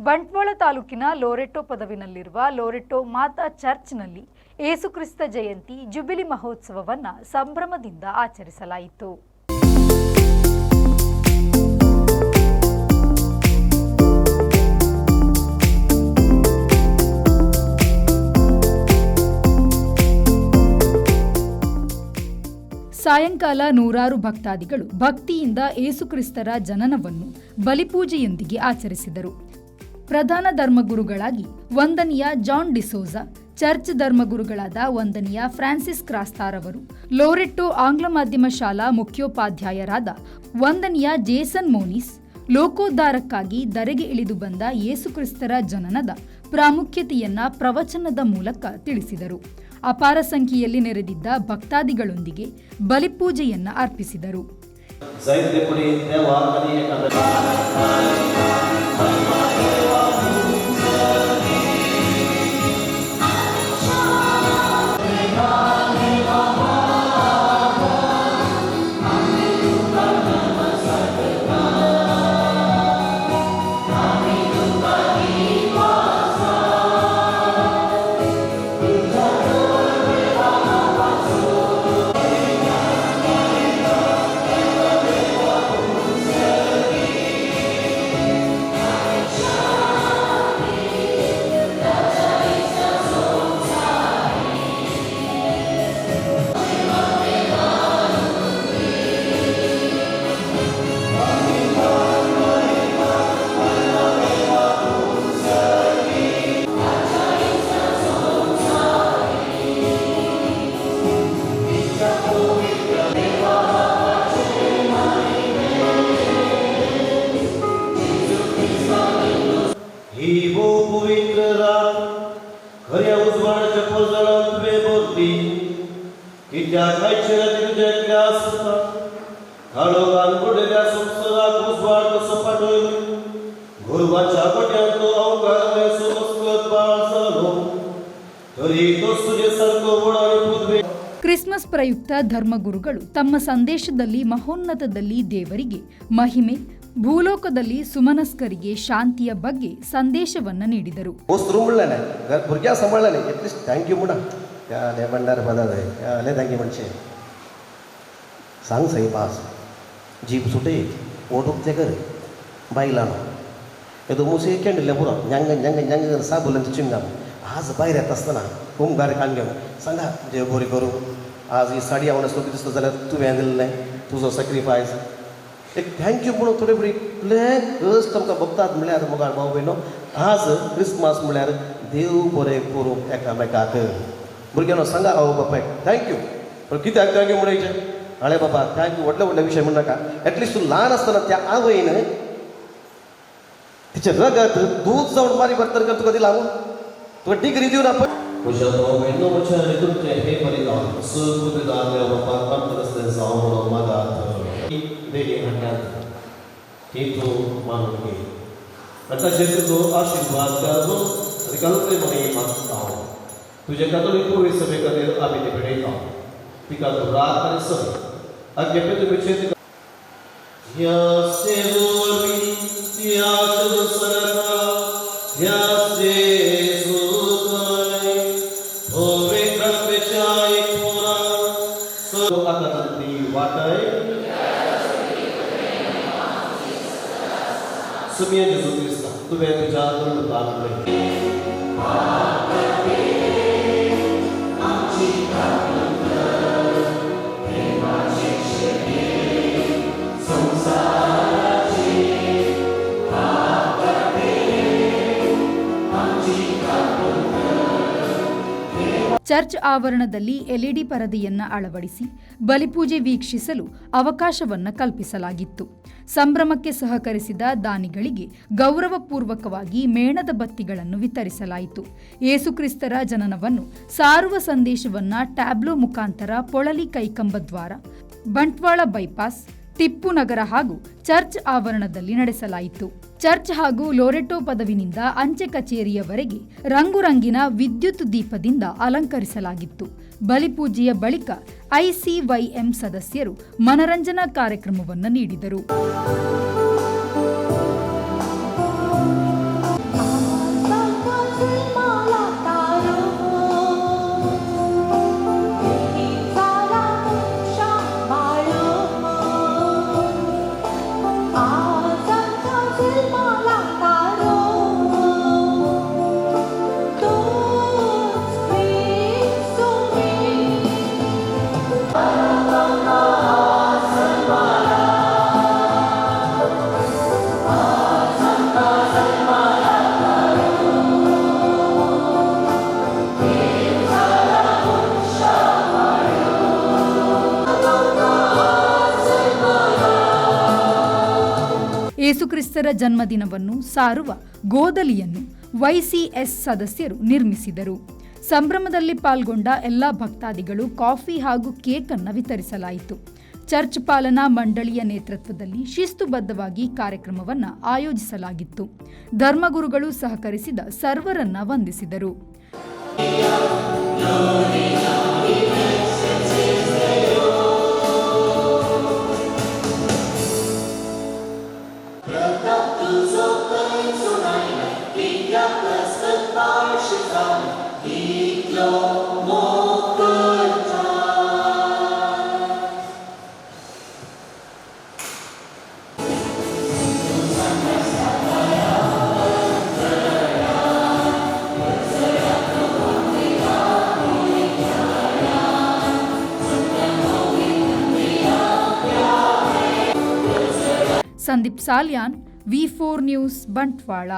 ಬಂಟ್ವಾಳ ತಾಲೂಕಿನ ಲೋರೆಟೋ ಪದವಿನಲ್ಲಿರುವ ಲೋರೆಟೋ ಮಾತಾ ಚರ್ಚ್ನಲ್ಲಿ ಏಸುಕ್ರಿಸ್ತ ಜಯಂತಿ ಜುಬಿಲಿ ಮಹೋತ್ಸವವನ್ನು ಸಂಭ್ರಮದಿಂದ ಆಚರಿಸಲಾಯಿತು. ಸಾಯಂಕಾಲ ನೂರಾರು ಭಕ್ತಾದಿಗಳು ಭಕ್ತಿಯಿಂದ ಏಸುಕ್ರಿಸ್ತರ ಜನನವನ್ನು ಬಲಿಪೂಜೆಯೊಂದಿಗೆ ಆಚರಿಸಿದರು. ಪ್ರಧಾನ ಧರ್ಮಗುರುಗಳಾಗಿ ವಂದನೀಯ ಜಾನ್ ಡಿಸೋಜಾ, ಚರ್ಚ್ ಧರ್ಮಗುರುಗಳಾದ ವಂದನೀಯ ಫ್ರಾನ್ಸಿಸ್ ಕ್ರಾಸ್ತಾರ್ ಅವರು, ಲೋರೆಟೋ ಆಂಗ್ಲ ಮಾಧ್ಯಮ ಶಾಲಾ ಮುಖ್ಯೋಪಾಧ್ಯಾಯರಾದ ವಂದನೀಯ ಜೇಸನ್ ಮೋನಿಸ್, ಲೋಕೋದ್ಧಾರಕ್ಕಾಗಿ ಧರೆಗೆ ಇಳಿದು ಬಂದ ಯೇಸುಕ್ರಿಸ್ತರ ಜನನದ ಪ್ರಾಮುಖ್ಯತೆಯನ್ನ ಪ್ರವಚನದ ಮೂಲಕ ತಿಳಿಸಿದರು. ಅಪಾರ ಸಂಖ್ಯೆಯಲ್ಲಿ ನೆರೆದಿದ್ದ ಭಕ್ತಾದಿಗಳೊಂದಿಗೆ ಬಲಿಪೂಜೆಯನ್ನ ಅರ್ಪಿಸಿದರು. ಕ್ರಿಸ್ಮಸ್ ಪ್ರಯುಕ್ತ ಧರ್ಮಗುರುಗಳು ತಮ್ಮ ಸಂದೇಶದಲ್ಲಿ ಮಹೋನ್ನತದಲ್ಲಿ ದೇವರಿಗೆ ಮಹಿಮೆ, ಭೂಲೋಕದಲ್ಲಿ ಸುಮನಸ್ಕರಿಗೆ ಶಾಂತಿಯ ಬಗ್ಗೆ ಸಂದೇಶವನ್ನು ನೀಡಿದರು. आज बाहेर येत असताना होमगार कान घेऊन सांगा देव बरी करू, आज ही साडी आवडत दिसता जाल्यार तुवें दिलें नाही, तुजो सॅक्रिफायस एक थँक्यू म्हणून थोडे बरी कस्ट आमकां भोगतात. म्हळ्यार मोगाळ भाव भयणो, आज क्रिस्मस म्हळ्यार देव बरें करूं एकामेकाक. भुरग्यांनो सांगा आवय बापायक थँक्यू. पण कित्याक थँक्यू म्हणचे? हाळे बाबा थँक्यू व्हडले व्हडले विशय म्हणनाका. एटलिस्ट तूं ल्हान आसतना त्या आवयन तिचे रगत दूध जावन बारीक भरतर कर तुका दिला तुका डिग्री दिवन आपण आशीर्वाद तुझे कतोलिक पूर्वी सभे खातीर आमी ते घडयता. तिका तूं रात आनी सय आज्ञापे तुवें ह्या सेवोरी ह्या सरका ह्या Semia Jesus Kristus, tu beri jalan bertahan. Church ಆವರಣದಲ್ಲಿ ಎಲ್ಇಡಿ ಪರದೆಯನ್ನು ಅಳವಡಿಸಿ ಬಲಿಪೂಜೆ ವೀಕ್ಷಿಸಲು ಅವಕಾಶವನ್ನು ಕಲ್ಪಿಸಲಾಗಿತ್ತು. ಸಂಭ್ರಮಕ್ಕೆ ಸಹಕರಿಸಿದ ದಾನಿಗಳಿಗೆ ಗೌರವಪೂರ್ವಕವಾಗಿ ಮೇಣದ ಬತ್ತಿಗಳನ್ನು ವಿತರಿಸಲಾಯಿತು. ಯೇಸುಕ್ರಿಸ್ತರ ಜನನವನ್ನು ಸಾರುವ ಸಂದೇಶವನ್ನು ಟ್ಯಾಬ್ಲೋ ಮುಖಾಂತರ ಪೊಳಲಿ ಕೈಕಂಬದ್ವಾರ, ಬಂಟ್ವಾಳ ಬೈಪಾಸ್, ಟಿಪ್ಪು ನಗರ ಹಾಗೂ ಚರ್ಚ್ ಆವರಣದಲ್ಲಿ ನಡೆಸಲಾಯಿತು. ಚರ್ಚ್ ಹಾಗೂ ಲೋರೆಟೋ ಪದವಿನಿಂದ ಅಂಚೆ ಕಚೇರಿಯವರೆಗೆ ರಂಗುರಂಗಿನ ವಿದ್ಯುತ್ ದೀಪದಿಂದ ಅಲಂಕರಿಸಲಾಗಿತ್ತು. ಬಲಿಪೂಜೆಯ ಬಳಿಕ ಐಸಿವೈಎಂ ಸದಸ್ಯರು ಮನರಂಜನಾ ಕಾರ್ಯಕ್ರಮವನ್ನು ನೀಡಿದರು. ಯೇಸುಕ್ರಿಸ್ತರ ಜನ್ಮದಿನವನ್ನು ಸಾರುವ ಗೋದಲಿಯನ್ನು YCS ಸದಸ್ಯರು ನಿರ್ಮಿಸಿದರು. ಸಂಭ್ರಮದಲ್ಲಿ ಪಾಲ್ಗೊಂಡ ಎಲ್ಲ ಭಕ್ತಾದಿಗಳು ಕಾಫಿ ಹಾಗೂ ಕೇಕ್ ಅನ್ನು ವಿತರಿಸಲಾಯಿತು. ಚರ್ಚ್ ಪಾಲನಾ ಮಂಡಳಿಯ ನೇತೃತ್ವದಲ್ಲಿ ಶಿಸ್ತುಬದ್ಧವಾಗಿ ಕಾರ್ಯಕ್ರಮವನ್ನು ಆಯೋಜಿಸಲಾಗಿತ್ತು. ಧರ್ಮಗುರುಗಳು ಸಹಕರಿಸಿದ ಸರ್ವರನ್ನ ವಂದಿಸಿದರು. Sandeep Salian, V4 news, Bantwal.